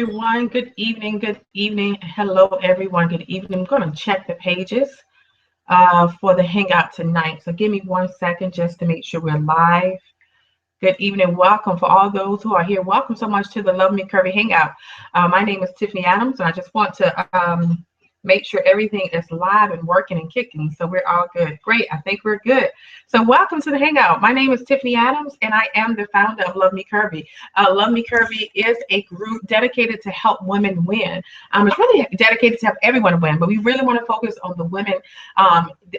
everyone. Good evening. Good evening. Hello, everyone. Good evening. I'm going to check the pages for the hangout tonight. So give me 1 second just to make sure we're live. Good evening. Welcome for all those who are here. Welcome so much to the Love Me Curvy Hangout. My name is Tiffany Adams, and I just want to make sure everything is live and working and kicking. So we're all good. Great. I think we're good. So welcome to the Hangout. My name is Tiffany Adams, and I am the founder of Love Me Curvy. Love Me Curvy is a group dedicated to help women win. It's really dedicated to help everyone win, but we really want to focus on the women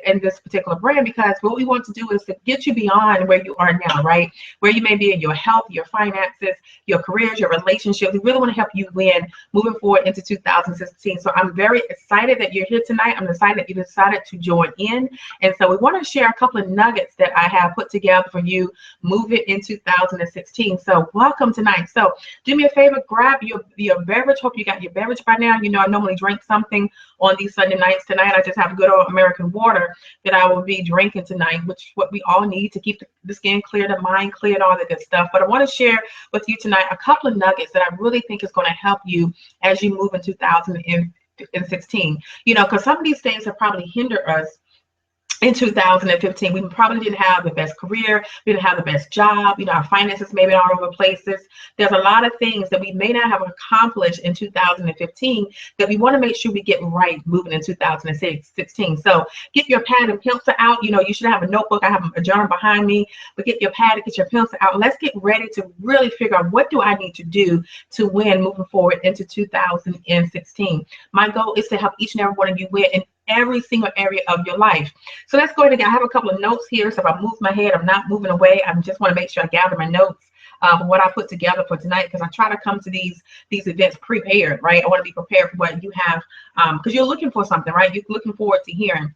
in this particular brand, because what we want to do is to get you beyond where you are now, right? Where you may be in your health, your finances, your careers, your relationships. We really want to help you win moving forward into 2016. So I'm very excited that you're here tonight. I'm excited that you decided to join in. And so we want to share a couple of nuggets that I have put together for you moving in 2016. So welcome tonight. So do me a favor, grab your beverage. Hope you got your beverage by now. You know, I normally drink something on these Sunday nights. Tonight I just have good old American water that I will be drinking tonight, which is what we all need to keep the skin clear, the mind clear, and all that good stuff. But I want to share with you tonight a couple of nuggets that I really think is going to help you as you move in 2016. You know, because some of these things have probably hindered us in 2015. We probably didn't have the best career. We didn't have the best job. You know, our finances may be all over places. There's a lot of things that we may not have accomplished in 2015 that we want to make sure we get right moving in 2016. So get your pad and pencil out. You know, you should have a notebook. I have a journal behind me, but get your pad and get your pencil out. Let's get ready to really figure out, what do I need to do to win moving forward into 2016. My goal is to help each and every one of you win in every single area of your life. So let's go ahead again. I have a couple of notes here. So if I move my head, I'm not moving away. I just want to make sure I gather my notes for what I put together for tonight, because I try to come to these events prepared, right? I want to be prepared for what you have, because you're looking for something, right? You're looking forward to hearing.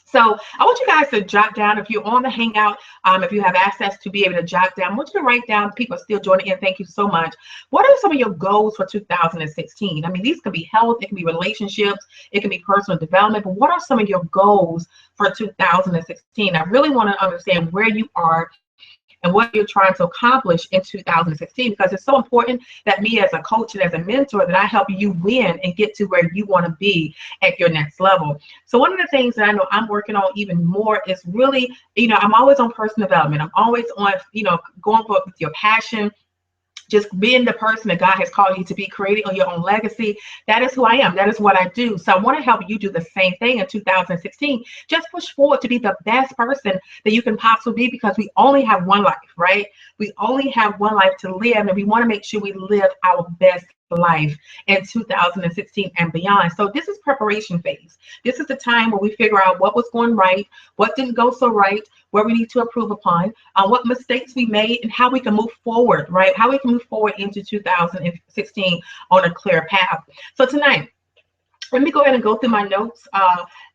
So I want you guys to jot down, if you're on the Hangout, if you have access to be able to jot down, I want you to write down. People are still joining in. Thank you so much. What are some of your goals for 2016? I mean, these could be health, it can be relationships, it can be personal development, but what are some of your goals for 2016? I really want to understand where you are and what you're trying to accomplish in 2016, because it's so important that me as a coach and as a mentor, that I help you win and get to where you want to be at your next level. So one of the things that I know I'm working on even more is really, you know, I'm always on personal development. I'm always on, you know, going for with your passion, just being the person that God has called you to be, creating on your own legacy. That is who I am. That is what I do. So I want to help you do the same thing in 2016. Just push forward to be the best person that you can possibly be, because we only have one life, right? We only have one life to live, and we want to make sure we live our best life in 2016 and beyond. So this is preparation phase. This is the time where we figure out what was going right, what didn't go so right, where we need to improve upon, what mistakes we made, and how we can move forward, right? How we can move forward into 2016 on a clear path. So tonight, let me go ahead and go through my notes.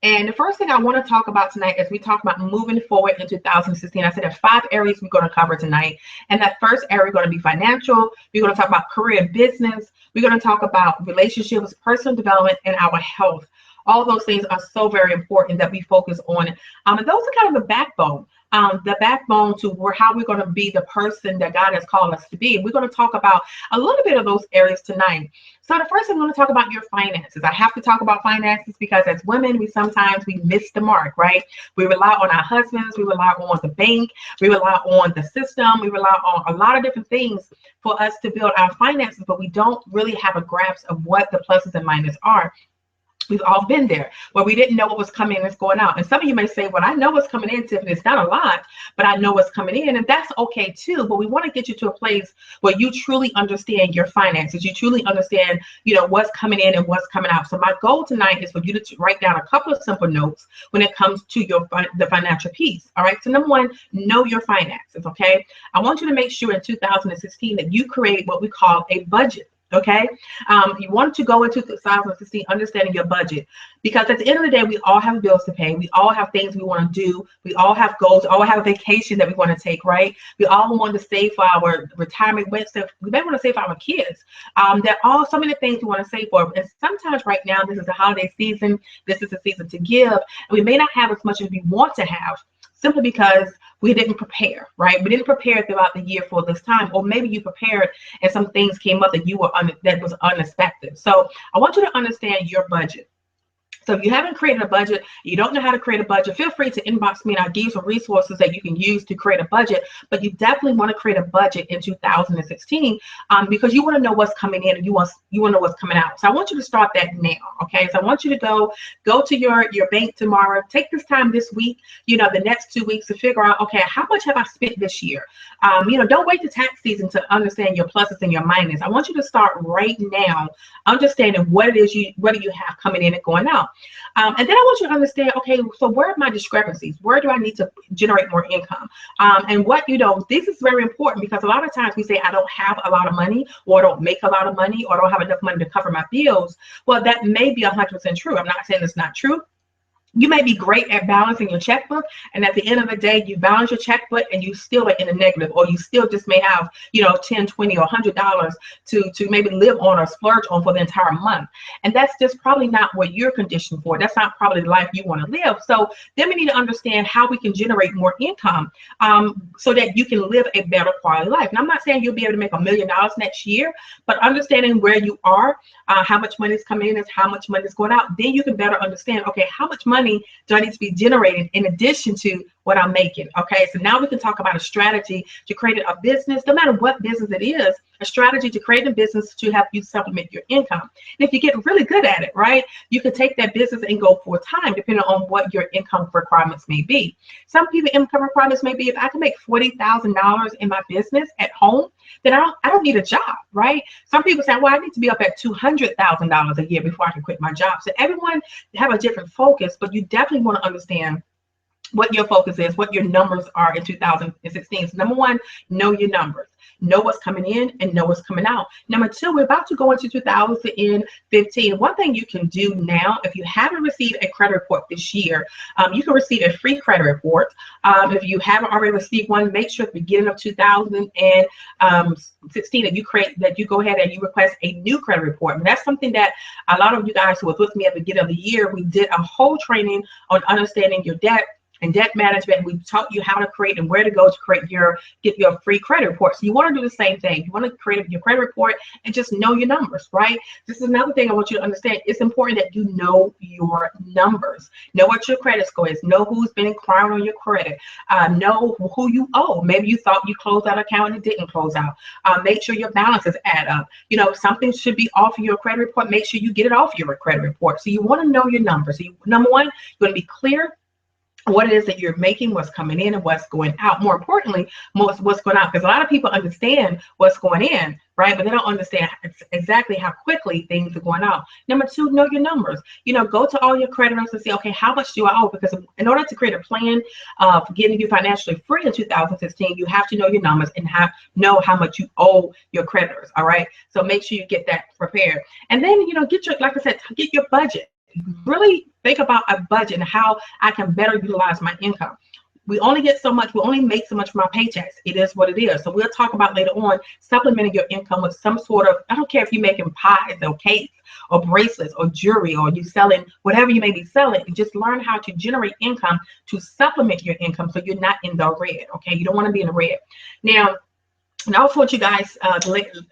And the first thing I want to talk about tonight is we talk about moving forward in 2016. I said there are 5 areas we're going to cover tonight. And that first area is going to be financial. We're going to talk about career and business. We're going to talk about relationships, personal development, and our health. All those things are so very important that we focus on. And those are kind of the backbone to how we're going to be the person that God has called us to be. We're going to talk about a little bit of those areas tonight. So the first thing, I'm going to talk about your finances. I have to talk about finances because as women, we sometimes miss the mark, right? We rely on our husbands, we rely on the bank, we rely on the system, we rely on a lot of different things for us to build our finances, but we don't really have a grasp of what the pluses and minuses are. We've all been there where we didn't know what was coming in and what's going out. And some of you may say, well, I know what's coming in, Tiffany. It's not a lot, but I know what's coming in. And that's okay too. But we want to get you to a place where you truly understand your finances. You truly understand, you know, what's coming in and what's coming out. So my goal tonight is for you to write down a couple of simple notes when it comes to the financial piece. All right. So number one, know your finances. Okay. I want you to make sure in 2016 that you create what we call a budget. Okay, you want to go into 2016 understanding your budget, because at the end of the day, we all have bills to pay. We all have things we want to do. We all have goals. We all have a vacation that we want to take, right? We all want to save for our retirement. We may want to save for our kids. There are so many things we want to save for. And sometimes right now, this is the holiday season. This is the season to give. And we may not have as much as we want to have, simply because we didn't prepare, right? We didn't prepare throughout the year for this time, or maybe you prepared and some things came up that that was unexpected. So I want you to understand your budget. So if you haven't created a budget, you don't know how to create a budget, feel free to inbox me and I'll give you some resources that you can use to create a budget. But you definitely want to create a budget in 2016 because you want to know what's coming in and you want to know what's coming out. So I want you to start that now, okay? So I want you to go to your bank tomorrow. Take this time this week, the next 2 weeks to figure out, okay, how much have I spent this year? Don't wait to tax season to understand your pluses and your minuses. I want you to start right now understanding what do you have coming in and going out. And then I want you to understand, okay, so where are my discrepancies? Where do I need to generate more income? And this is very important because a lot of times we say, I don't have a lot of money, or I don't make a lot of money, or I don't have enough money to cover my bills. Well, that may be 100% true. I'm not saying it's not true. You may be great at balancing your checkbook, and at the end of the day, you balance your checkbook and you still are in a negative, or you still just may have, 10, 20, or $100 to maybe live on or splurge on for the entire month. And that's just probably not what you're conditioned for. That's not probably the life you want to live. So then we need to understand how we can generate more income so that you can live a better quality life. And I'm not saying you'll be able to make $1 million next year, but understanding where you are, how much money is coming in, is how much money is going out. Then you can better understand, okay, how much money do I need to be generated in addition to what I'm making? Okay, so now we can talk about a strategy to create a business, no matter what business it is, a strategy to create a business to help you supplement your income. And if you get really good at it, right, you can take that business and go full time, depending on what your income requirements may be. Some people income requirements may be, if I can make $40,000 in my business at home, then I don't need a job, right? Some people say, well, I need to be up at $200,000 a year before I can quit my job. So everyone have a different focus, but you definitely want to understand what your focus is, what your numbers are in 2016. So number one, know your numbers. Know what's coming in and know what's coming out. Number two, we're about to go into 2015. One thing you can do now, if you haven't received a credit report this year, you can receive a free credit report. If you haven't already received one, make sure at the beginning of 2016 that you go ahead and you request a new credit report. And that's something that a lot of you guys who was with me at the beginning of the year, we did a whole training on understanding your debt and debt management. We taught you how to create and where to go to get your free credit report. So you want to do the same thing. You want to create your credit report and just know your numbers, right? This is another thing I want you to understand. It's important that you know your numbers. Know what your credit score is. Know who's been inquiring on your credit. Know who you owe. Maybe you thought you closed out an account and it didn't close out. Make sure your balances add up. Something should be off of your credit report. Make sure you get it off your credit report. So you want to know your numbers. So number one, you want to be clear what it is that you're making, what's coming in, and what's going out. More importantly, what's going out, because a lot of people understand what's going in, right? But they don't understand exactly how quickly things are going out. Number two, know your numbers. Go to all your creditors and say, okay, how much do I owe? Because in order to create a plan for getting you financially free in 2016, you have to know your numbers and know how much you owe your creditors. All right. So make sure you get that prepared. And then, get your budget. Really think about a budget and how I can better utilize my income. We only get so much, we only make so much from our paychecks. It is what it is. So we'll talk about later on supplementing your income with some sort of, I don't care if you're making pies or cakes or bracelets or jewelry, or you selling whatever you may be selling. Just learn how to generate income to supplement your income so you're not in the red. Okay, you don't want to be in the red. Now, and I also want you guys,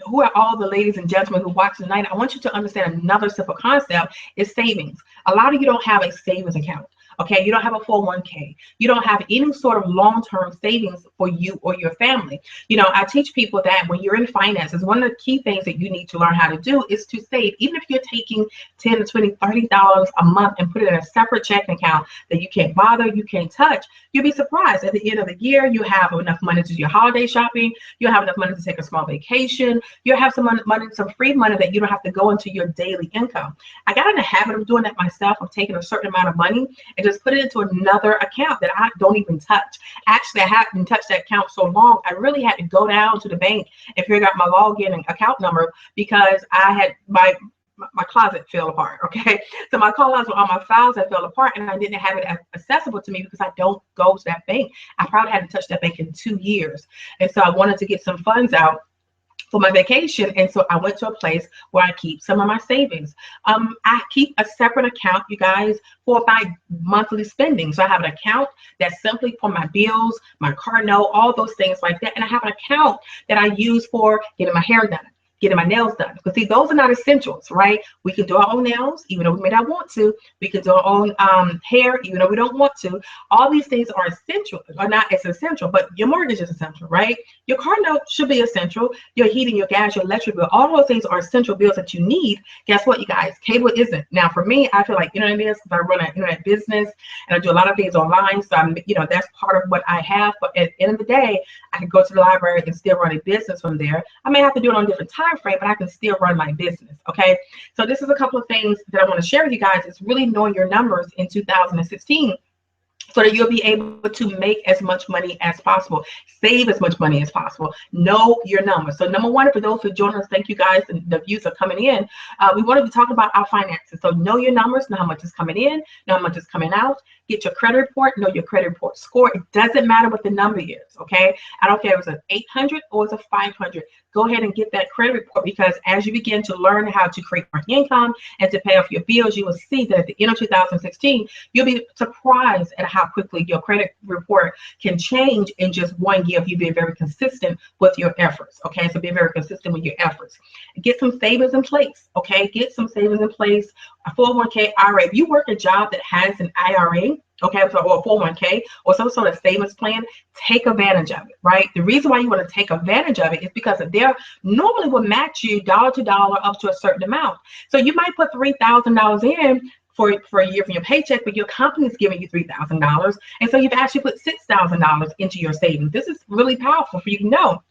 who are all the ladies and gentlemen who watch tonight, I want you to understand another simple concept is savings. A lot of you don't have a savings account. Okay, you don't have a 401k. You don't have any sort of long-term savings for you or your family. I teach people that when you're in finances, one of the key things that you need to learn how to do is to save. Even if you're taking $10 to $20, $30 a month and put it in a separate checking account that you can't bother, you can't touch, you'll be surprised. At the end of the year, you have enough money to do your holiday shopping. You'll have enough money to take a small vacation. You'll have some money, some free money that you don't have to go into your daily income. I got in the habit of doing that myself, of taking a certain amount of money and just put it into another account that I don't even touch. Actually, I haven't touched that account so long, I really had to go down to the bank and figure out my login and account number because I had my closet fell apart. Okay, so my closets were on my files that fell apart, and I didn't have it accessible to me because I don't go to that bank. I probably hadn't touched that bank in 2 years, and so I wanted to get some funds out for my vacation. And so I went to a place where I keep some of my savings. I keep a separate account, you guys, for my monthly spending. So I have an account that's simply for my bills, my car note, all those things like that. And I have an account that I use for getting my hair done, getting my nails done. Because see, those are not essentials, right? We can do our own nails, even though we may not want to. We can do our own hair, even though we don't want to. All these things are essential, or not as essential, but your mortgage is essential, right? Your car note should be essential. Your heating, your gas, your electric bill, all those things are essential bills that you need. Guess what, you guys? Cable isn't. Now, for me, I feel like internet is, because I run an internet business and I do a lot of things online. So I'm, that's part of what I have. But at the end of the day, I can go to the library and still run a business from there. I may have to do it on a different time frame, but I can still run my business. Okay. So this is a couple of things that I want to share with you guys. It's really knowing your numbers in 2016, so that you'll be able to make as much money as possible, save as much money as possible, know your numbers. So number one, for those who join us, thank you guys, and the views are coming in. We want to be talking about our finances. So know your numbers, know how much is coming in, know how much is coming out. Get your credit report, know your credit report score. It doesn't matter what the number is, okay? I don't care if it's an 800 or it's a 500. Go ahead and get that credit report, because as you begin to learn how to create more income and to pay off your bills, you will see that at the end of 2016, you'll be surprised at how quickly your credit report can change in just 1 year if you've been very consistent with your efforts, okay? So be very consistent with your efforts. Get some savings in place, okay? Get some savings in place, a 401k, IRA. If you work a job that has an IRA, okay, so, or a 401k or some sort of savings plan, take advantage of it, right? The reason why you want to take advantage of it is because they normally will match you dollar to dollar up to a certain amount. So you might put $3,000 in for a year from your paycheck, but your company is giving you $3,000. And so you've actually put $6,000 into your savings. This is really powerful for you to know.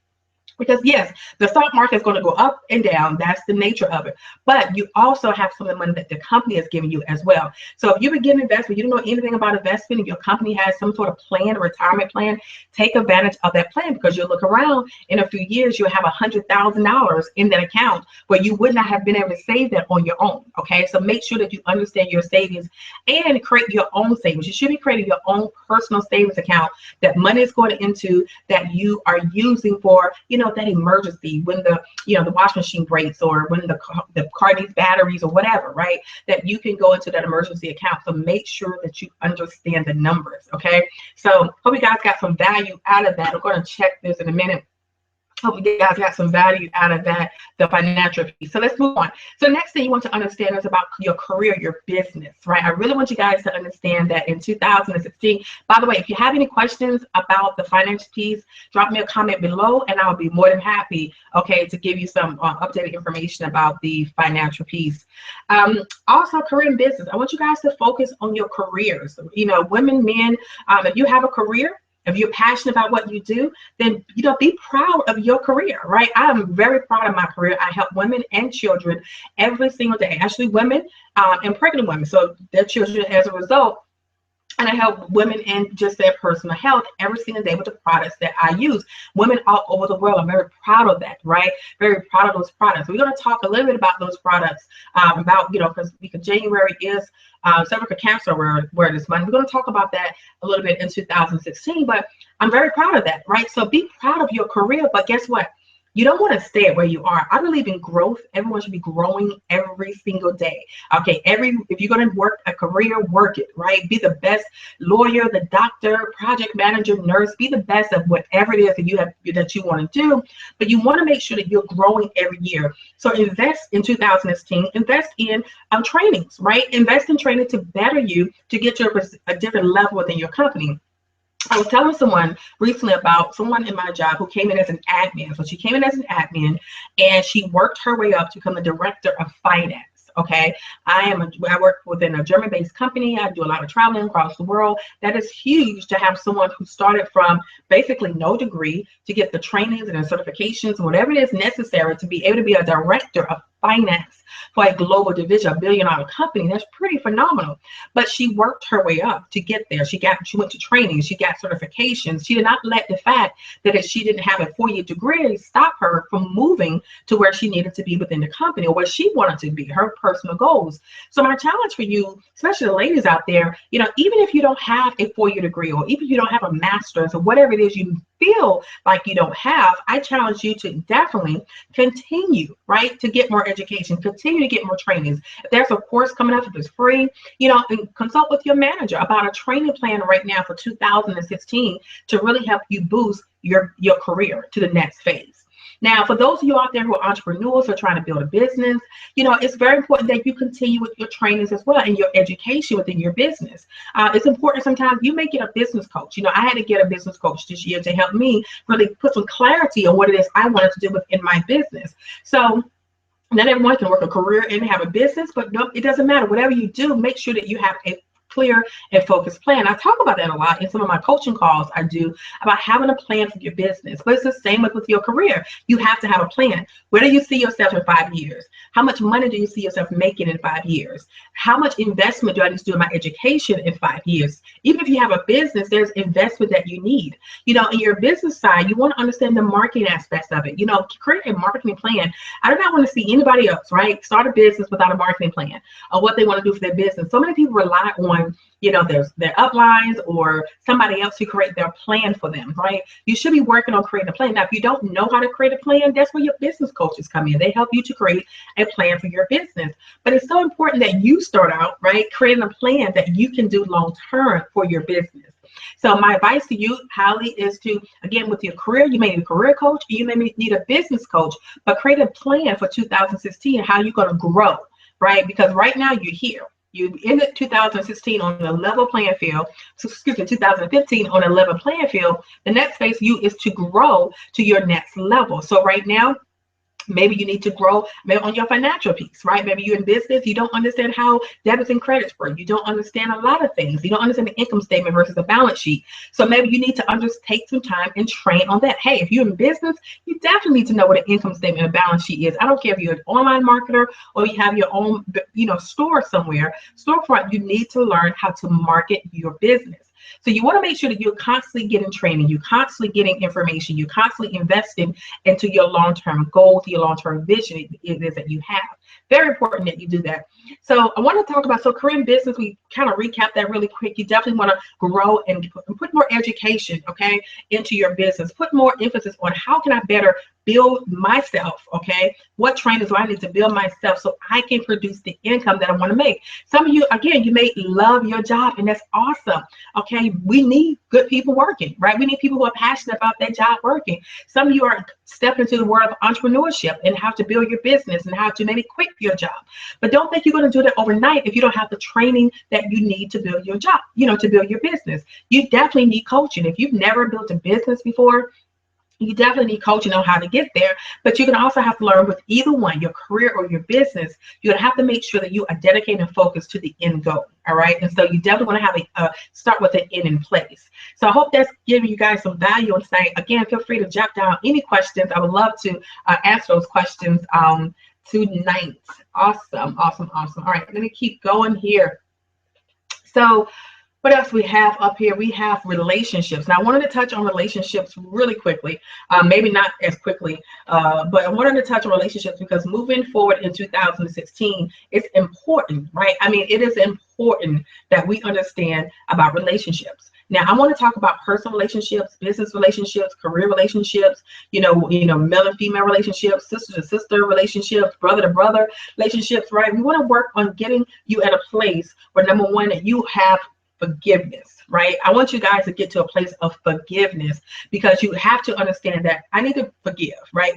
Because yes, the stock market is going to go up and down. That's the nature of it. But you also have some of the money that the company is giving you as well. So if you begin investment, you don't know anything about investment, and your company has some sort of plan, a retirement plan, take advantage of that plan, because you'll look around in a few years, you'll have $100,000 in that account where you would not have been able to save that on your own. Okay, so make sure that you understand your savings and create your own savings. You should be creating your own personal savings account that money is going into, that you are using for, that emergency, when the washing machine breaks, or when the car needs batteries or whatever, right? That you can go into that emergency account. So make sure that you understand the numbers, okay? So hope you guys got some value out of that. I'm going to check this in a minute. Hope you guys got some value out of that, the financial piece. So let's move on. So the next thing you want to understand is about your career, your business, right? I really want you guys to understand that in 2016, by the way, if you have any questions about the finance piece, drop me a comment below and I'll be more than happy, okay, to give you some updated information about the financial piece. Also, career and business. I want you guys to focus on your careers. Women, men, if you have a career, if you're passionate about what you do, then be proud of your career, right? I am very proud of my career. I help women and children every single day. Actually, women and pregnant women, so their children as a result. And I help women in just their personal health every single day with the products that I use. Women all over the world, I'm very proud of that, right? Very proud of those products. We're going to talk a little bit about those products, because January is cervical cancer awareness month. We're going to talk about that a little bit in 2016, but I'm very proud of that, right? So be proud of your career, but guess what? You don't want to stay at where you are. I believe in growth. Everyone should be growing every single day. Okay, if you're going to work a career, work it, right? Be the best lawyer, the doctor, project manager, nurse. Be the best of whatever it is that you want to do. But you want to make sure that you're growing every year. So invest in 2016. Invest in trainings, right? Invest in training to better you, to get you a different level within your company. I was telling someone recently about someone in my job who came in as an admin. So she came in as an admin and she worked her way up to become the director of finance. Okay, I work within a German-based company. I do a lot of traveling across the world. That is huge to have someone who started from basically no degree to get the trainings and the certifications, whatever it is necessary to be able to be a director of finance for a global division, $1 billion company. That's pretty phenomenal. But she worked her way up to get there. She went to training. She got certifications. She did not let the fact that if she didn't have a 4-year degree stop her from moving to where she needed to be within the company, or where she wanted to be, her personal goals. So my challenge for you, especially the ladies out there, even if you don't have a 4-year degree, or even if you don't have a master's, or whatever it is you feel like you don't have, I challenge you to definitely continue, right, to get more education, continue to get more trainings. If there's a course coming up, if it's free, and consult with your manager about a training plan right now for 2016 to really help you boost your career to the next phase. Now, for those of you out there who are entrepreneurs who are trying to build a business, it's very important that you continue with your trainings as well and your education within your business. It's important sometimes you may get a business coach. I had to get a business coach this year to help me really put some clarity on what it is I wanted to do within my business. So not everyone can work a career and have a business, but no, it doesn't matter. Whatever you do, make sure that you have a clear and focused plan. I talk about that a lot in some of my coaching calls I do about having a plan for your business. But it's the same with your career. You have to have a plan. Where do you see yourself in 5 years? How much money do you see yourself making in 5 years? How much investment do I need to do in my education in 5 years? Even if you have a business, there's investment that you need. In your business side, you want to understand the marketing aspects of it. Create a marketing plan. I do not want to see anybody else, right, start a business without a marketing plan of what they want to do for their business. So many people rely on their uplines or somebody else to create their plan for them, right? You should be working on creating a plan. Now, if you don't know how to create a plan, that's where your business coaches come in. They help you to create a plan for your business. But it's so important that you start out, right, creating a plan that you can do long term for your business. So my advice to you, Holly, is to, again, with your career, you may need a career coach, you may need a business coach, but create a plan for 2016, how you're going to grow, right? Because right now you're here. You ended 2016 on a level playing field. So, 2015 on a level playing field. The next phase for you is to grow to your next level. So right now, maybe you need to grow maybe on your financial piece, right? Maybe you're in business, you don't understand how debits and credits work. You don't understand a lot of things. You don't understand the income statement versus the balance sheet. So maybe you need to take some time and train on that. Hey, if you're in business, you definitely need to know what an income statement and balance sheet is. I don't care if you're an online marketer or you have your own, store somewhere, storefront, you need to learn how to market your business. So you want to make sure that you're constantly getting training, you're constantly getting information, you're constantly investing into your long-term goals, your long-term vision it is that you have. Very important that you do that. So I want to talk about, career and business, we kind of recap that really quick. You definitely want to grow and put more education, okay, into your business. Put more emphasis on how can I better build myself, okay? What trainings do I need to build myself so I can produce the income that I want to make? Some of you, again, you may love your job, and that's awesome, okay? We need good people working, right? We need people who are passionate about their job working. Some of you are stepping into the world of entrepreneurship and how to build your business and how to maybe quit your job. But don't think you're going to do that overnight if you don't have the training that you need to build your job, to build your business. You definitely need coaching. If you've never built a business before, you definitely need coaching on how to get there, but you're going to also have to learn with either one, your career or your business. You're going to have to make sure that you are dedicated and focused to the end goal. All right. And so you definitely want to have start with an end in place. So I hope that's giving you guys some value and saying, again, feel free to jot down any questions. I would love to answer those questions tonight. Awesome. Awesome. Awesome. All right. Let me keep going here. So what else we have up here? We have relationships. Now, I wanted to touch on relationships really quickly, maybe not as quickly, but I wanted to touch on relationships because moving forward in 2016, it's important, right? I mean, it is important that we understand about relationships. Now, I want to talk about personal relationships, business relationships, career relationships, male and female relationships, sister to sister relationships, brother to brother relationships, right? We want to work on getting you at a place where, number one, that you have forgiveness, right? I want you guys to get to a place of forgiveness because you have to understand that I need to forgive, right?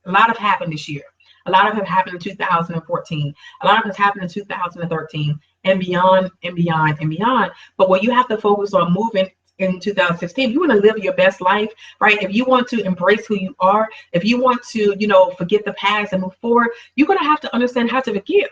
A lot have happened this year. A lot of it happened in 2014. A lot of it happened in 2013 and beyond and beyond and beyond. But what you have to focus on moving in 2016, if you want to live your best life, right? If you want to embrace who you are, if you want to, forget the past and move forward, you're going to have to understand how to forgive.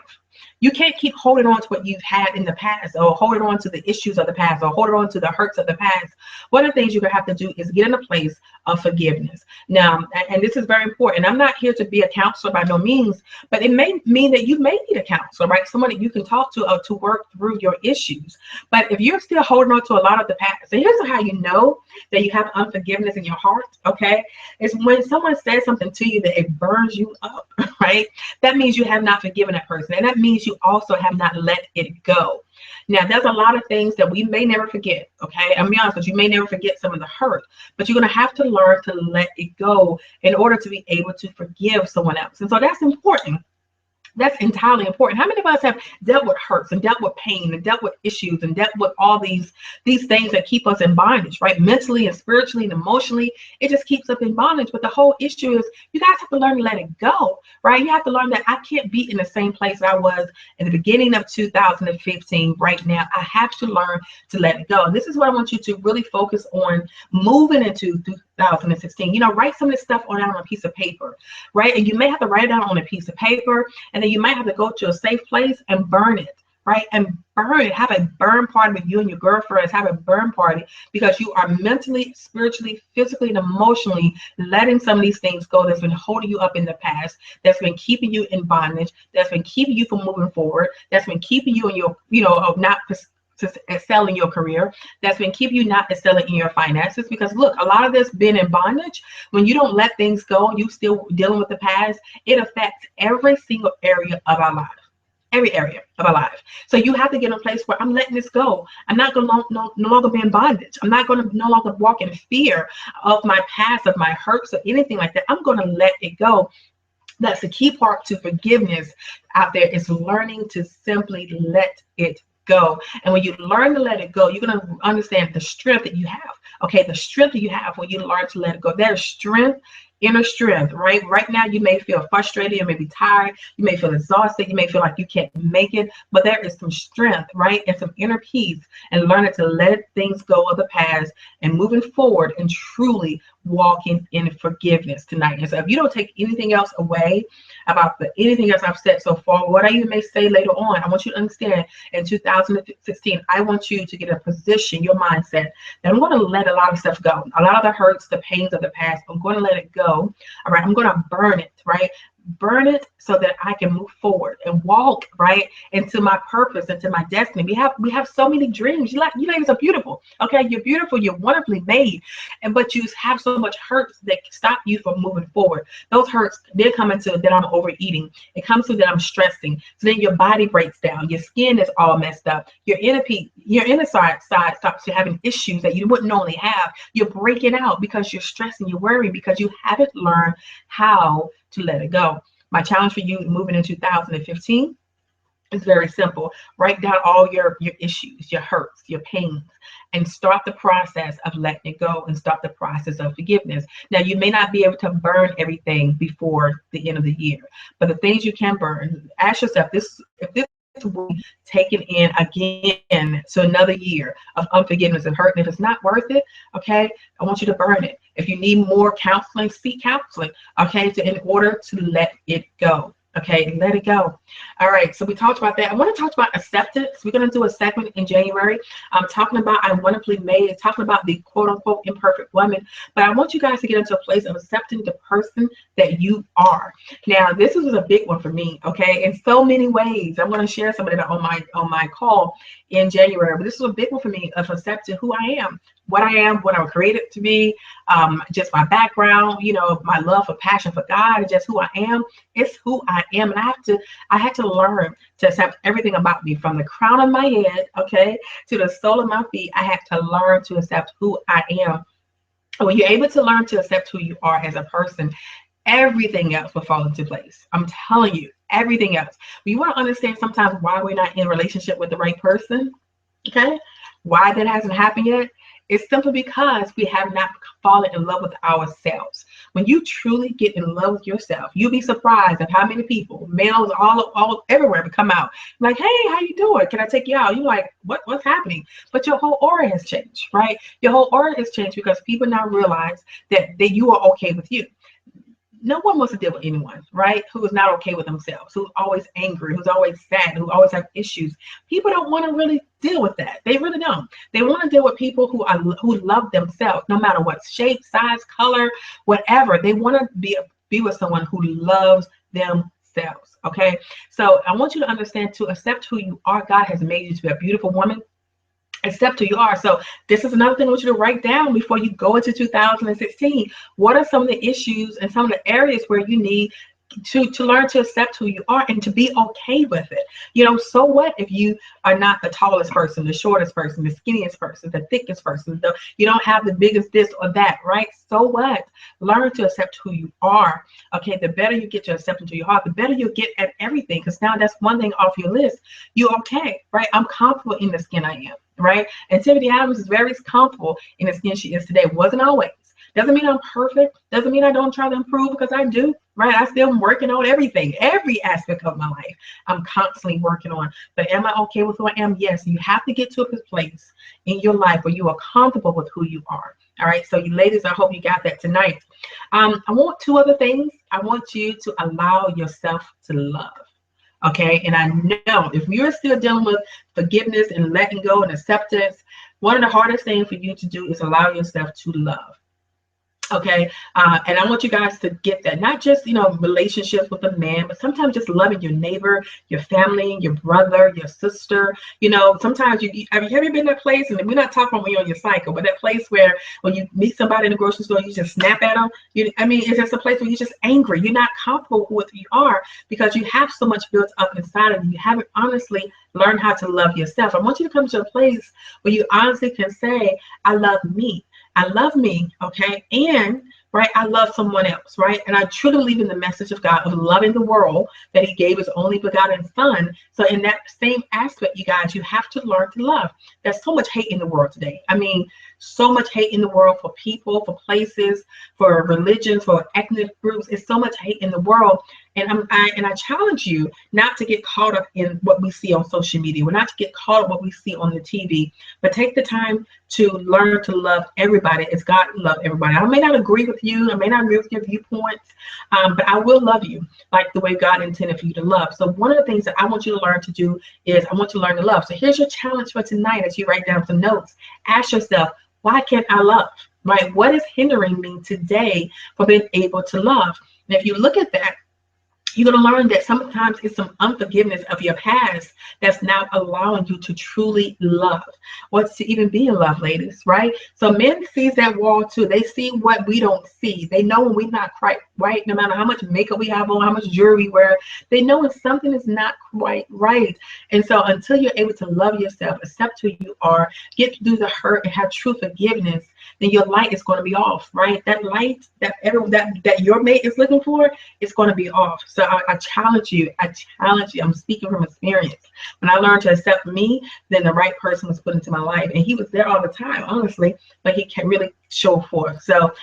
You can't keep holding on to what you've had in the past or holding on to the issues of the past or holding on to the hurts of the past. One of the things you're going to have to do is get in a place of forgiveness. Now, and this is very important. I'm not here to be a counselor by no means, but it may mean that you may need a counselor, right? Someone that you can talk to work through your issues. But if you're still holding on to a lot of the past, so here's how you know that you have unforgiveness in your heart, okay? It's when someone says something to you that it burns you up, right? That means you have not forgiven that person. And that means you also have not let it go. Now, there's a lot of things that we may never forget, okay? I'm be honest with you, may never forget some of the hurt, but you're going to have to learn to let it go in order to be able to forgive someone else. And so that's important. That's entirely important. How many of us have dealt with hurts and dealt with pain and dealt with issues and dealt with all these things that keep us in bondage, right? Mentally and spiritually and emotionally, it just keeps us in bondage. But the whole issue is you guys have to learn to let it go, right? You have to learn that I can't be in the same place I was in the beginning of 2015 right now. I have to learn to let it go. And this is what I want you to really focus on moving into 2016. You know, write some of this stuff on a piece of paper, right? And you may have to write it down on a piece of paper, and then you might have to go to a safe place and burn it, right? And burn it. Have a burn party with you and your girlfriends. Have a burn party because you are mentally, spiritually, physically, and emotionally letting some of these things go that's been holding you up in the past, that's been keeping you in bondage, that's been keeping you from moving forward, that's been keeping you in your, of not to excel in your career, that's been keeping you not excelling in your finances. Because look, a lot of this being in bondage, when you don't let things go, you still dealing with the past, it affects every single area of our life. Every area of our life. So you have to get in a place where I'm letting this go. I'm not going to no longer be in bondage. I'm not going to no longer walk in fear of my past, of my hurts, or anything like that. I'm going to let it go. That's the key part to forgiveness out there, is learning to simply let it go. And when you learn to let it go, you're going to understand the strength that you have. Okay, the strength that you have when you learn to let it go. That is strength, inner strength, right? Right now, you may feel frustrated, you may be tired, you may feel exhausted, you may feel like you can't make it, but there is some strength, right? And some inner peace, and learning to let things go of the past and moving forward and truly walking in forgiveness tonight. And so if you don't take anything else away about anything else I've said so far, what I even may say later on, I want you to understand in 2016, I want you to get a position, your mindset, that I'm going to let a lot of stuff go. A lot of the hurts, the pains of the past, I'm going to let it go. All right, I'm going to burn it, right? Burn it so that I can move forward and walk right into my purpose, into my destiny. We have so many dreams. You ladies are beautiful. Okay, you're beautiful. You're wonderfully made, but you have so much hurts that stop you from moving forward. Those hurts, they come into that I'm overeating. It comes to that I'm stressing. So then your body breaks down. Your skin is all messed up. Your inner side starts to having issues that you wouldn't normally have. You're breaking out because you're stressing. You're worrying because you haven't learned how to let it go. My challenge for you moving in 2015 is very simple. Write down all your issues, your hurts, your pains, and start the process of letting it go and start the process of forgiveness. Now, you may not be able to burn everything before the end of the year, but the things you can burn, ask yourself if this will be taken in again to another year of unforgiveness and hurt, and if it's not worth it, okay, I want you to burn it. If you need more counseling, seek counseling, okay, in order to let it go. Okay, let it go. All right, so we talked about that. I want to talk about acceptance. We're going to do a segment in January. I'm talking about I'm wonderfully made, talking about the quote unquote imperfect woman. But I want you guys to get into a place of accepting the person that you are. Now, this was a big one for me, okay, in so many ways. I'm going to share some of that on my call in January. But this was a big one for me of accepting who I am, what I was created to be, just my background, my love for passion for God, and just who I am. It's who I am. And I had to learn to accept everything about me, from the crown of my head, okay, to the sole of my feet. I had to learn to accept who I am. And when you're able to learn to accept who you are as a person, everything else will fall into place. I'm telling you, everything else. But you want to understand sometimes why we're not in a relationship with the right person, okay? Why that hasn't happened yet? It's simply because we have not fallen in love with ourselves. When you truly get in love with yourself, you'll be surprised at how many people, males all everywhere, would come out like, "Hey, how you doing? Can I take you out?" You're like, what's happening? But your whole aura has changed, right? Your whole aura has changed because people now realize that you are okay with you. No one wants to deal with anyone, right, who is not okay with themselves, who's always angry, who's always sad, who always have issues. People don't want to really deal with that. They really don't. They want to deal with people who love themselves, no matter what shape, size, color, whatever. They want to be with someone who loves themselves, okay? So I want you to understand, to accept who you are. God has made you to be a beautiful woman. Accept who you are. So this is another thing I want you to write down before you go into 2016. What are some of the issues and some of the areas where you need to learn to accept who you are and to be okay with it. So what if you are not the tallest person, the shortest person, the skinniest person, the thickest person, you don't have the biggest this or that, right? So what? Learn to accept who you are. Okay, the better you get to accept into your heart, the better you'll get at everything, because now that's one thing off your list. You're okay, right? I'm comfortable in the skin I am, right? And Tiffany Adams is very comfortable in the skin she is today. Wasn't always. Doesn't mean I'm perfect. Doesn't mean I don't try to improve, because I do, right? I still am working on everything, every aspect of my life. I'm constantly working on. But am I okay with who I am? Yes. You have to get to a place in your life where you are comfortable with who you are. All right. So you ladies, I hope you got that tonight. I want two other things. I want you to allow yourself to love. Okay. And I know if you're still dealing with forgiveness and letting go and acceptance, one of the hardest things for you to do is allow yourself to love. Okay. And I want you guys to get that, not just, relationships with a man, but sometimes just loving your neighbor, your family, your brother, your sister. Sometimes have you been in that place? And we're not talking when you're on your cycle, but that place where when you meet somebody in the grocery store, you just snap at them. It's just a place where you're just angry. You're not comfortable with who you are because you have so much built up inside of you. You haven't honestly learned how to love yourself. I want you to come to a place where you honestly can say, I love me. I love me, okay? And, right, I love someone else, right? And I truly believe in the message of God of loving the world, that he gave his only begotten son. So in that same aspect, you guys, you have to learn to love. There's so much hate in the world today. So much hate in the world for people, for places, for religions, for ethnic groups. It's so much hate in the world. And I challenge you not to get caught up in what we see on social media. We're not to get caught up what we see on the TV, but take the time to learn to love everybody as God loves everybody. I may not agree with you. I may not agree with your viewpoints, but I will love you like the way God intended for you to love. So one of the things that I want you to learn to do is I want you to learn to love. So here's your challenge for tonight as you write down some notes. Ask yourself, why can't I love? Right? What is hindering me today from being able to love? And if you look at that, you're going to learn that sometimes it's some unforgiveness of your past that's not allowing you to truly love. What's to even be in love, ladies, right? So men sees that wall too. They see what we don't see. They know when we're not quite right, no matter how much makeup we have on, how much jewelry we wear. They know when something is not quite right. And so until you're able to love yourself, accept who you are, get through the hurt and have true forgiveness, then your light is going to be off, right? That light that your mate is looking for, it's going to be off. So I challenge you. I'm speaking from experience. When I learned to accept me, then the right person was put into my life. And he was there all the time, honestly, but he can really show forth. So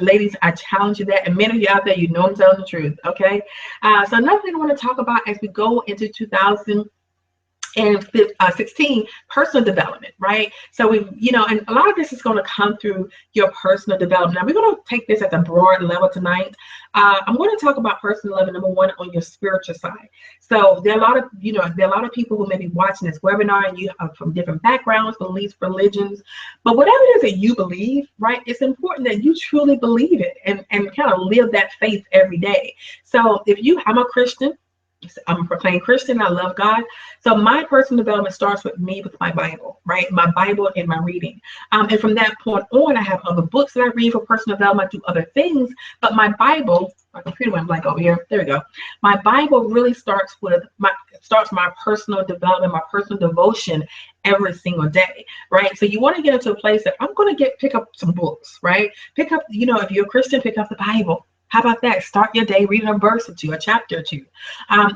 ladies, I challenge you that. And many of you out there, I'm telling the truth, okay? So another thing I want to talk about as we go into 2016, personal development, right? So and a lot of this is going to come through your personal development. Now we're going to take this at a broad level tonight. I'm going to talk about personal development, number one, on your spiritual side. So there are a lot of people who may be watching this webinar, and you are from different backgrounds, beliefs, religions, but whatever it is that you believe, right? It's important that you truly believe it and kind of live that faith every day. So I'm a Christian. I'm a proclaimed Christian. I love God. So my personal development starts with me, with my Bible, right? My Bible and my reading. And from that point on, I have other books that I read for personal development. I do other things, but my Bible, my computer went blank over here. There we go. My Bible really starts my personal development, my personal devotion every single day, right? So you want to get into a place that I'm going to pick up some books, right? Pick up, if you're a Christian, pick up the Bible. How about that? Start your day reading a verse or two, a chapter or two.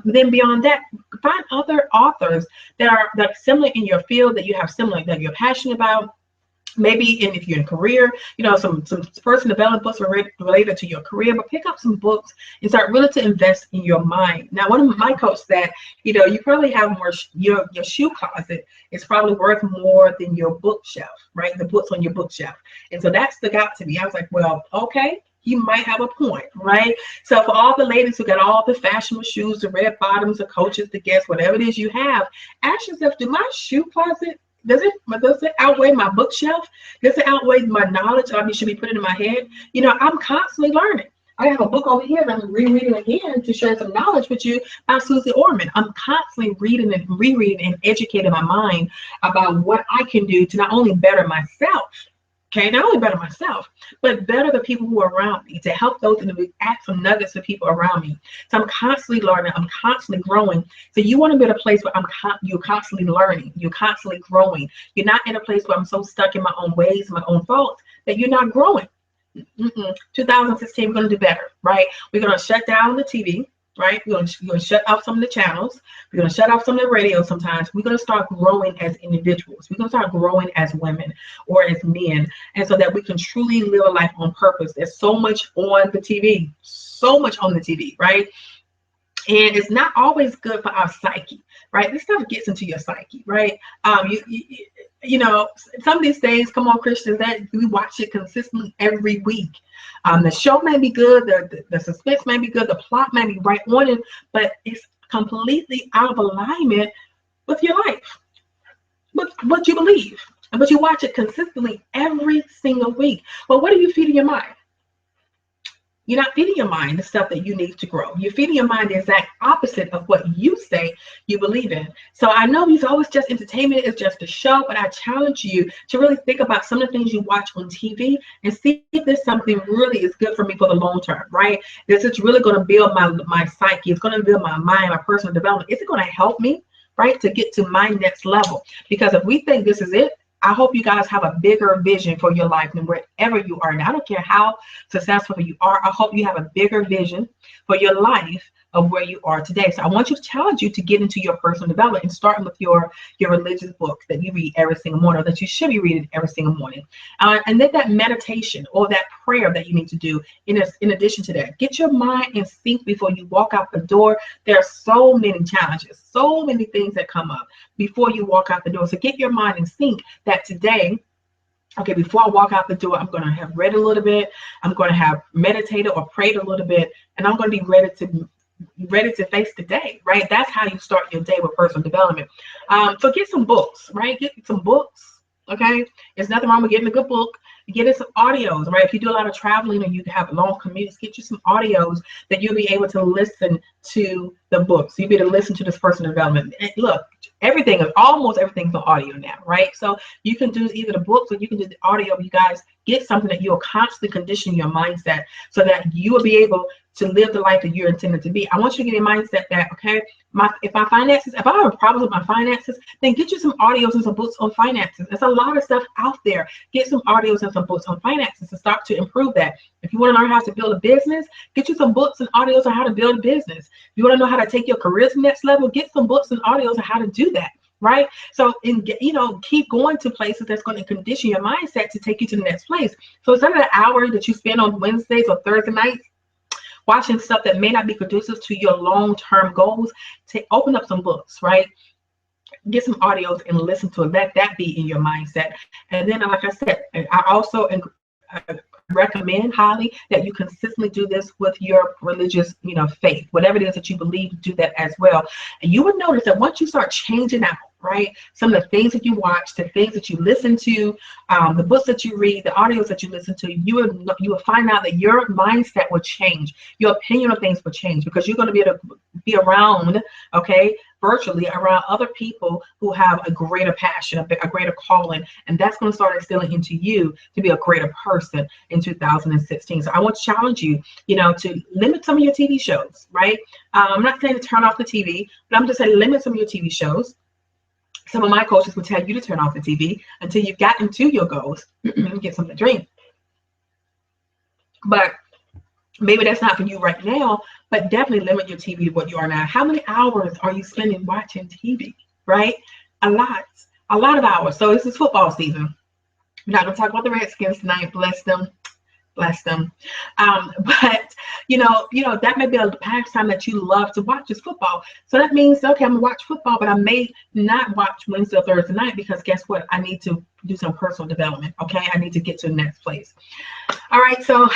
Then beyond that, find other authors that are similar in your field, that you have similar, that you're passionate about. Maybe if you're in a career, some personal development books related to your career, but pick up some books and start really to invest in your mind. Now, one of my coaches said, you probably have more, your shoe closet is probably worth more than your bookshelf, right? The books on your bookshelf. And so that stuck out to me. I was like, well, okay. You might have a point, right? So for all the ladies who got all the fashionable shoes, the red bottoms, the Coaches, the Guess, whatever it is you have, ask yourself, do my shoe closet, does it outweigh my bookshelf? Does it outweigh my knowledge I should be putting in my head? I'm constantly learning. I have a book over here that I'm rereading again to share some knowledge with you by Susie Orman. I'm constantly reading and rereading and educating my mind about what I can do to not only better myself, Okay, not only better myself, but better the people who are around me, to help those and to add some nuggets to people around me. So I'm constantly learning, I'm constantly growing. So you want to be at a place where you're constantly learning, you're constantly growing. You're not in a place where I'm so stuck in my own ways, my own thoughts, that you're not growing. 2016, we're going to do better, right? We're going to shut down the TV, right? We're going to shut off some of the channels. We're going to shut off some of the radio sometimes. We're going to start growing as individuals. We're going to start growing as women or as men, and so that we can truly live a life on purpose. There's so much on the TV, so much on the TV, right? And it's not always good for our psyche, right? This stuff gets into your psyche, right? You know, some of these things, come on, Christians, that we watch it consistently every week. The show may be good, the suspense may be good, the plot may be right on it, but it's completely out of alignment with your life, with what you believe. But you watch it consistently every single week. But what are you feeding your mind? You're not feeding your mind the stuff that you need to grow. You're feeding your mind the exact opposite of what you say you believe in. So I know it's always just entertainment, it's just a show, but I challenge you to really think about some of the things you watch on TV and see if there's something really is good for me for the long term, right? This is really going to build my psyche. It's going to build my mind, my personal development. Is it going to help me, right, to get to my next level? Because if we think this is it, I hope you guys have a bigger vision for your life than wherever you are now. I don't care how successful you are. I hope you have a bigger vision for your life of where you are today. So I want to challenge you to get into your personal development and starting with your religious books that you read every single morning, or that you should be reading every single morning. And then that meditation or that prayer that you need to do in addition to that. Get your mind in sync before you walk out the door. There are so many challenges, so many things that come up before you walk out the door. So get your mind in sync that today, okay, before I walk out the door, I'm going to have read a little bit. I'm going to have meditated or prayed a little bit, and I'm going to be ready to face the day, right? That's how you start your day with personal development. So get some books, right? Get some books, okay? There's nothing wrong with getting a good book. Get in some audios, right? If you do a lot of traveling and you have long commutes, get you some audios that you'll be able to listen to the books. You'll be able to listen to this personal development. And look, almost everything's on audio now, right? So you can do either the books or you can do the audio. You guys get something that you'll constantly condition your mindset so that you will be able to live the life that you're intended to be. I want you to get a mindset that, okay, if I have a problem with my finances, then get you some audios and some books on finances. There's a lot of stuff out there. Get some audios and some books on finances to start to improve that. If you want to learn how to build a business, get you some books and audios on how to build a business. If you want to know how to take your career to the next level, get some books and audios on how to do that. Right? So, keep going to places that's going to condition your mindset to take you to the next place. So instead of the hour that you spend on Wednesdays or Thursday nights watching stuff that may not be conducive to your long-term goals, open up some books, right? Get some audios and listen to it. Let that be in your mindset. And then, like I said, I also recommend highly that you consistently do this with your religious, faith. Whatever it is that you believe, do that as well. And you would notice that once you start changing out, right, some of the things that you watch, the things that you listen to, the books that you read, the audios that you listen to, you will find out that your mindset will change. Your opinion of things will change because you're going to be able to be around, okay, virtually around other people who have a greater passion, a greater calling, and that's going to start instilling into you to be a greater person in 2016. So I want to challenge you, to limit some of your TV shows, right? I'm not saying to turn off the TV, but I'm just saying limit some of your TV shows. Some of my coaches will tell you to turn off the TV until you've gotten to your goals and get something to drink. But maybe that's not for you right now, but definitely limit your TV to what you are now. How many hours are you spending watching TV, right? A lot of hours. So this is football season. We're not going to talk about the Redskins tonight. Bless them. But that may be a pastime that you love to watch is football. So that means, okay, I'm gonna watch football, but I may not watch Wednesday or Thursday night because guess what? I need to do some personal development. Okay, I need to get to the next place. All right, so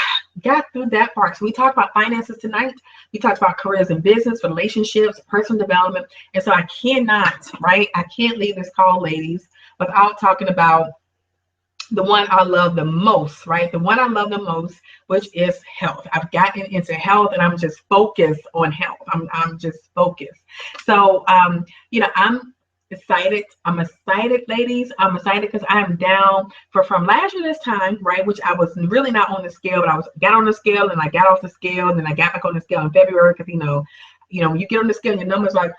got through that part. So we talked about finances tonight. We talked about careers and business, relationships, personal development. And so I can't leave this call, ladies, without talking about the one I love the most, right? The one I love the most, which is health. I've gotten into health and I'm just focused on health. I'm just focused. So, excited. I'm excited, ladies. I'm excited because I am down from last year this time, right? Which I was really not on the scale, but got on the scale and I got off the scale, and then I got back on the scale in February because when you get on the scale, your numbers like,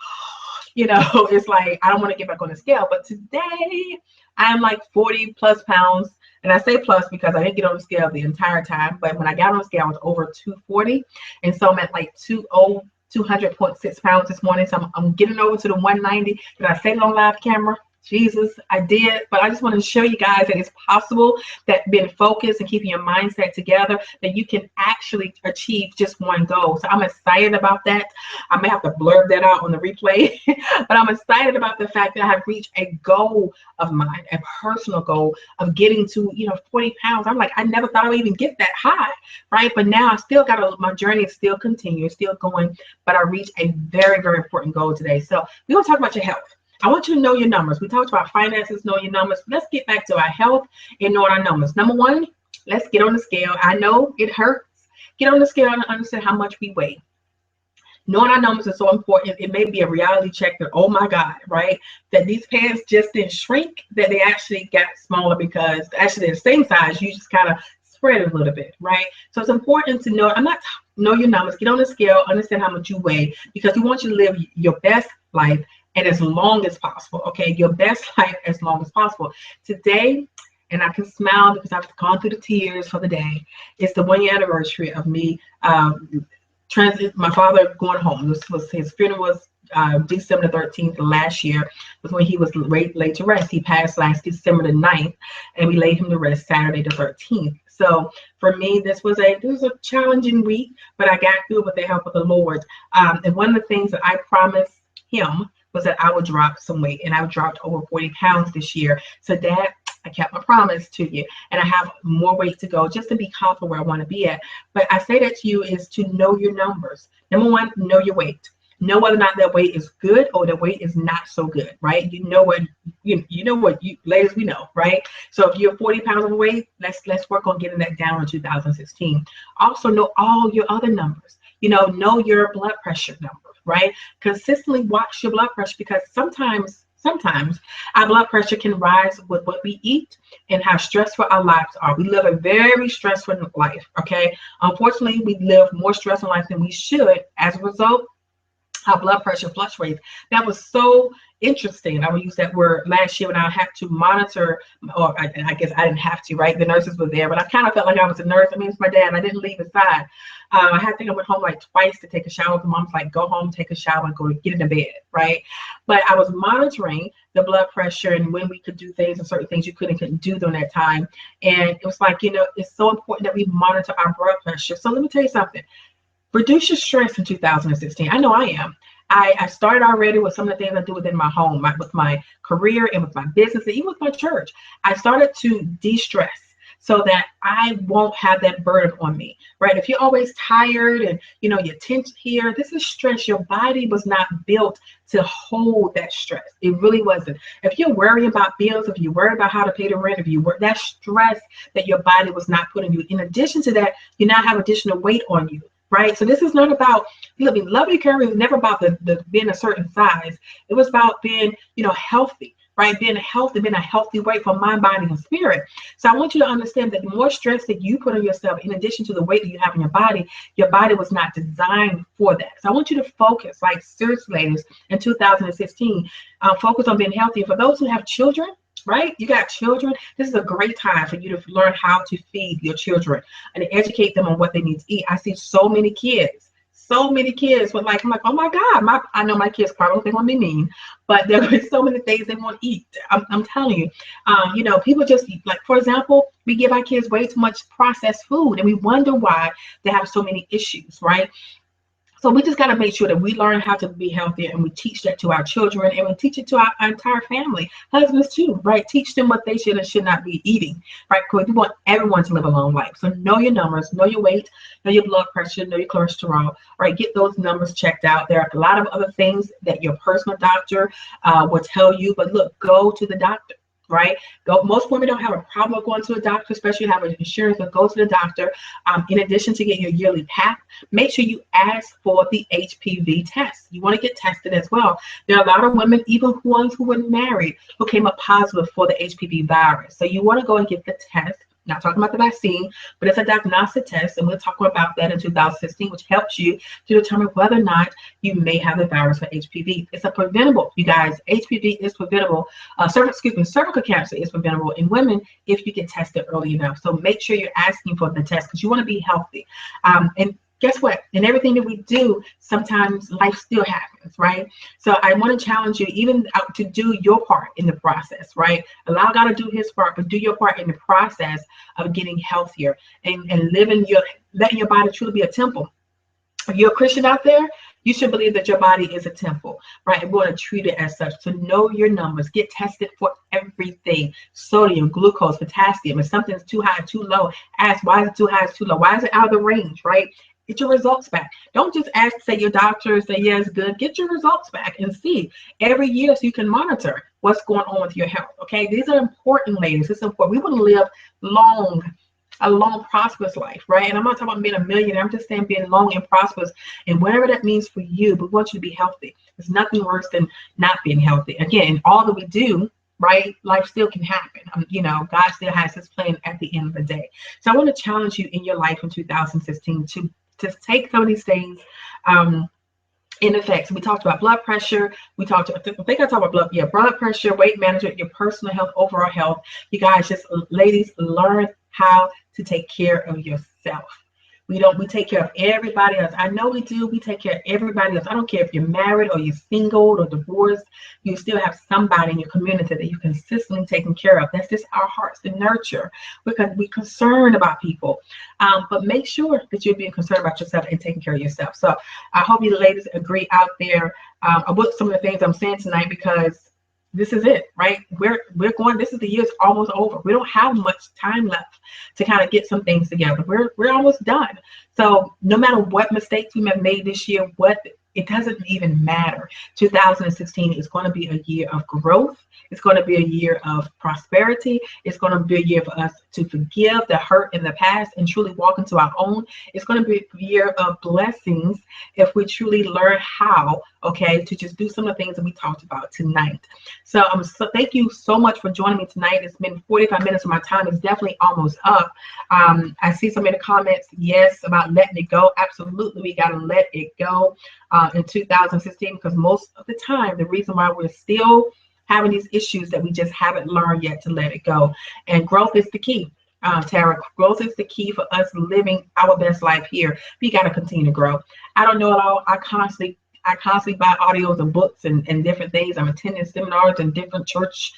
it's like I don't want to get back on the scale. But today I'm like 40 plus pounds. And I say plus because I didn't get on the scale the entire time. But when I got on the scale, I was over 240. And so I'm at like 200.6 pounds this morning. So I'm getting over to the 190. Did I say it on live camera? Jesus, I did. But I just want to show you guys that it's possible that being focused and keeping your mindset together, that you can actually achieve just one goal. So I'm excited about that. I may have to blurb that out on the replay, but I'm excited about the fact that I have reached a goal of mine, a personal goal of getting to, 40 pounds. I'm like, I never thought I would even get that high, right? But now I still my journey is still continuing, still going, but I reached a very, very important goal today. So we're going to talk about your health. I want you to know your numbers. We talked about finances, know your numbers. Let's get back to our health and knowing our numbers. Number one, let's get on the scale. I know it hurts. Get on the scale and understand how much we weigh. Knowing our numbers is so important. It may be a reality check that, oh my God, right? That these pants just didn't shrink, that they actually got smaller because actually they're the same size. You just kind of spread it a little bit, right? So it's important to know your numbers, get on the scale, understand how much you weigh, because we want you to live your best life and as long as possible, okay? Your best life as long as possible. Today, and I can smile because I've gone through the tears for the day, it's the 1 year anniversary of me my father going home. This was his funeral was December 13th last year was when he was laid to rest. He passed last December the 9th, and we laid him to rest Saturday the 13th. So for me, this was a challenging week, but I got through it with the help of the Lord. And one of the things that I promised him was that I would drop some weight, and I've dropped over 40 pounds this year. So Dad, I kept my promise to you, and I have more weight to go just to be confident where I want to be at. But I say that to you is to know your numbers. Number one, know your weight. Know whether or not that weight is good or the weight is not so good, right? You know what ladies, we know, right? So if you're 40 pounds overweight, let's work on getting that down in 2016. Also know all your other numbers. Know your blood pressure number, right? Consistently watch your blood pressure, because sometimes our blood pressure can rise with what we eat and how stressful our lives are. We live a very stressful life, okay? Unfortunately, we live more stressful life than we should. As a result, our blood pressure fluctuates. That was so interesting. I would use that word last year when I had to monitor, or I guess I didn't have to, right? The nurses were there, but I kind of felt like I was a nurse. I mean, it's my dad. I didn't leave his side. I think I went home like twice to take a shower. The mom's like, go home, take a shower, and go to get into bed, right? But I was monitoring the blood pressure and when we could do things and certain things you couldn't do during that time. And it was like, it's so important that we monitor our blood pressure. So let me tell you something. Reduce your stress in 2016. I know I am. I started already with some of the things I do within my home, with my career and with my business, and even with my church. I started to de-stress so that I won't have that burden on me, right? If you're always tired and, you're tense here, this is stress. Your body was not built to hold that stress. It really wasn't. If you're worrying about bills, if you worry about how to pay the rent, that stress that your body was not putting you. In addition to that, you now have additional weight on you. Right. So this is not about lovely curvy. It's never about the being a certain size. It was about being, healthy, right? Being a healthy weight for mind, body, and spirit. So I want you to understand that the more stress that you put on yourself, in addition to the weight that you have in your body was not designed for that. So I want you to focus, like seriously, ladies, in 2016, focus on being healthy. For those who have children, right? You got children. This is a great time for you to learn how to feed your children and educate them on what they need to eat. I see so many kids with I'm like, oh my God, I know my kids probably want to be mean, but there are so many things they want to eat. I'm telling you, people just eat. Like, for example, we give our kids way too much processed food and we wonder why they have so many issues, right? So we just got to make sure that we learn how to be healthier, and we teach that to our children, and we teach it to our entire family, husbands too, right? Teach them what they should and should not be eating, right? Because we want everyone to live a long life. So know your numbers, know your weight, know your blood pressure, know your cholesterol, right? Get those numbers checked out. There are a lot of other things that your personal doctor will tell you, but look, go to the doctor. right? Most women don't have a problem with going to a doctor, especially if you have insurance, but go to the doctor. In addition to getting your yearly PAP, make sure you ask for the HPV test. You want to get tested as well. There are a lot of women, even ones who were married, who came up positive for the HPV virus. So you want to go and get the test. Not talking about the vaccine, but it's a diagnostic test, and we'll talk about that in 2016, which helps you to determine whether or not you may have the virus for HPV. It's a preventable, you guys. HPV is preventable. Cervical cancer is preventable in women if you get tested early enough. So make sure you're asking for the test because you want to be healthy. And guess what? In everything that we do, sometimes life still happens, right? So I want to challenge you even to do your part in the process, right? Allow God to do his part, but do your part in the process of getting healthier and letting your body truly be a temple. If you're a Christian out there, you should believe that your body is a temple, right? And we want to treat it as such. So know your numbers. Get tested for everything. Sodium, glucose, potassium. If something's too high, too low, ask why is it too high, too low? Why is it out of the range, right? Get your results back. Don't just ask, say your doctor, say, yeah, it's good. Get your results back and see every year so you can monitor what's going on with your health, okay? These are important, ladies. It's important. We want to live a long, prosperous life, right? And I'm not talking about being a millionaire. I'm just saying being long and prosperous and whatever that means for you. But we want you to be healthy. There's nothing worse than not being healthy. Again, all that we do, right? Life still can happen. God still has his plan at the end of the day. So I want to challenge you in your life in 2016 to take some of these things in effect. So we talked about blood pressure. I think I talked about blood pressure, weight management, your personal health, overall health. You guys ladies, learn how to take care of yourself. We take care of everybody else. I know we do. We take care of everybody else. I don't care if you're married or you're single or divorced. You still have somebody in your community that you're consistently taking care of. That's just our hearts to nurture because we're concerned about people. But make sure that you're being concerned about yourself and taking care of yourself. So I hope you ladies agree out there with some of the things I'm saying tonight because this is it, right? We're going. This is the year's almost over. We don't have much time left to kind of get some things together. We're almost done. So no matter what mistakes we have made this year, it doesn't even matter. 2016 is going to be a year of growth. It's going to be a year of prosperity. It's going to be a year for us to forgive the hurt in the past and truly walk into our own. It's going to be a year of blessings if we truly learn how, to just do some of the things that we talked about tonight. So thank you so much for joining me tonight. It's been 45 minutes of my time. It's definitely almost up. I see some in the comments, yes, about letting it go. Absolutely, we got to let it go in 2016 because most of the time, the reason why we're still having these issues that we just haven't learned yet to let it go. And growth is the key. Tara, growth is the key for us living our best life here. We got to continue to grow. I don't know it all. I constantly buy audios and books and different things. I'm attending seminars and different church,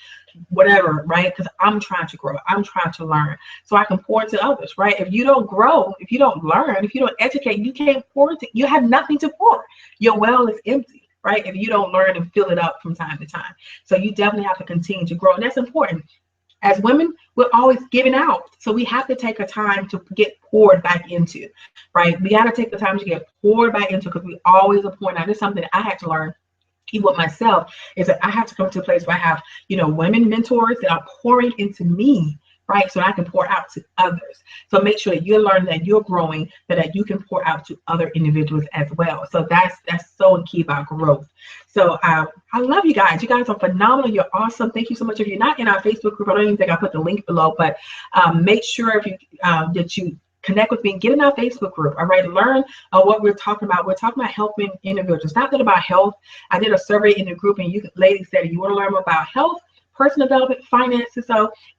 whatever, right? Because I'm trying to grow. I'm trying to learn so I can pour into others, right? If you don't grow, if you don't learn, if you don't educate, you can't pour into, you have nothing to pour. Your well is empty. Right? If you don't learn and fill it up from time to time. So you definitely have to continue to grow. And that's important. As women, we're always giving out. So we have to take a time to get poured back into, right? We got to take the time to get poured back into because we always are pouring out. This is something that I had to learn even with myself is that I have to come to a place where I have, women mentors that are pouring into me, right? So I can pour out to others. So make sure that you're learning that you're growing, that you can pour out to other individuals as well. So that's so key about growth. So I love you guys. You guys are phenomenal. You're awesome. Thank you so much. If you're not in our Facebook group, I don't even think I put the link below, but make sure that you connect with me and get in our Facebook group. All right, learn what we're talking about. We're talking about helping individuals. It's not that about health. I did a survey in the group, and you ladies said you want to learn more about health, personal development, finances,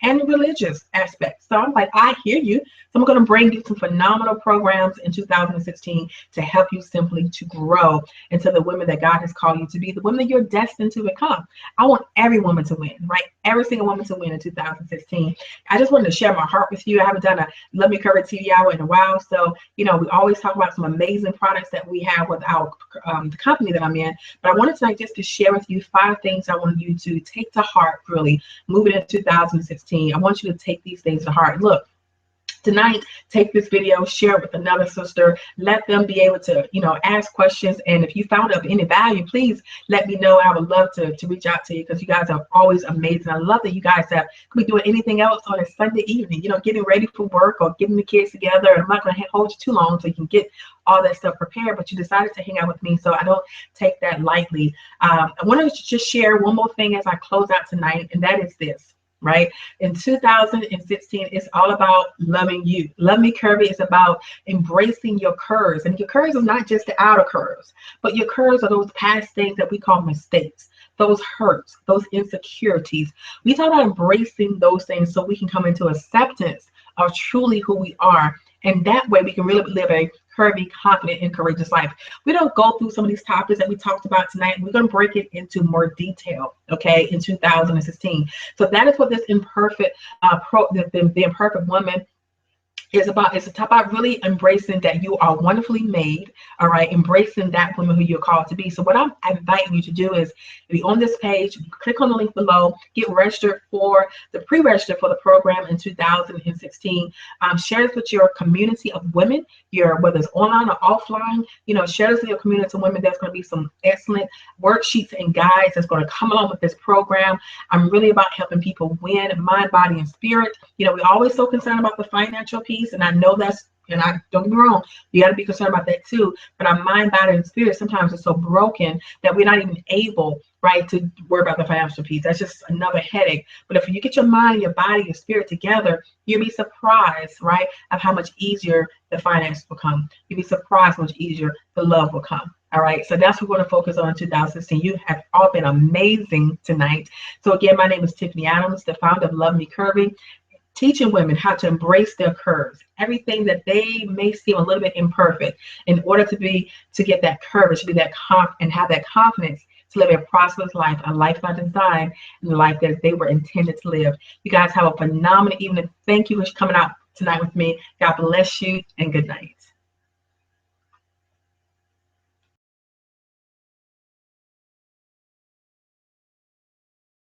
and the religious aspects. So I'm like, I hear you. So I'm going to bring you some phenomenal programs in 2016 to help you simply to grow into the women that God has called you to be, the women that you're destined to become. I want every woman to win, right? Every single woman to win in 2016. I just wanted to share my heart with you. I haven't done a Let Me Cover TV hour in a while. So, we always talk about some amazing products that we have with our the company that I'm in. But I wanted tonight just to share with you 5 things I want you to take to heart, really, moving into 2016. I want you to take these things to heart. Look, tonight, take this video, share it with another sister, let them be able to, ask questions. And if you found it of any value, please let me know. I would love to reach out to you, because you guys are always amazing. I love that you guys could be doing anything else on a Sunday evening, getting ready for work or getting the kids together. I'm not going to hold you too long so you can get all that stuff prepared, but you decided to hang out with me, so I don't take that lightly. I wanted to just share one more thing as I close out tonight, and that is this. Right? In 2016, it's all about loving you. Love Me Curvy is about embracing your curves. And your curves is not just the outer curves, but your curves are those past things that we call mistakes, those hurts, those insecurities. We talk about embracing those things so we can come into acceptance of truly who we are. And that way we can really live a curvy, confident, and courageous life. We don't go through some of these topics that we talked about tonight. We're going to break it into more detail, okay, in 2016. So that is what this imperfect, the imperfect woman is about. It's about really embracing that you are wonderfully made, all right, embracing that woman who you're called to be. So what I'm inviting you to do is be on this page, click on the link below, get registered for pre-register for the program in 2016. Share this with your community of women, whether it's online or offline. Share this with your community of women. There's going to be some excellent worksheets and guides that's going to come along with this program. I'm really about helping people win mind, body, and spirit. We're always so concerned about the financial piece, and I know don't get me wrong, you got to be concerned about that too. But our mind, body, and spirit sometimes is so broken that we're not even able, right, to worry about the financial piece. That's just another headache. But if you get your mind, your body, your spirit together, you'll be surprised, right, of how much easier the finance will come. You'll be surprised how much easier the love will come. All right, so that's what we're going to focus on in 2016. You have all been amazing tonight. So again, my name is Tiffany Adams, the founder of Love Me Curvy, teaching women how to embrace their curves, everything that they may seem a little bit imperfect, in order to get that courage, to be that and have that confidence to live a prosperous life, a life by design, and a life that they were intended to live. You guys have a phenomenal evening. Thank you for coming out tonight with me. God bless you, and good night.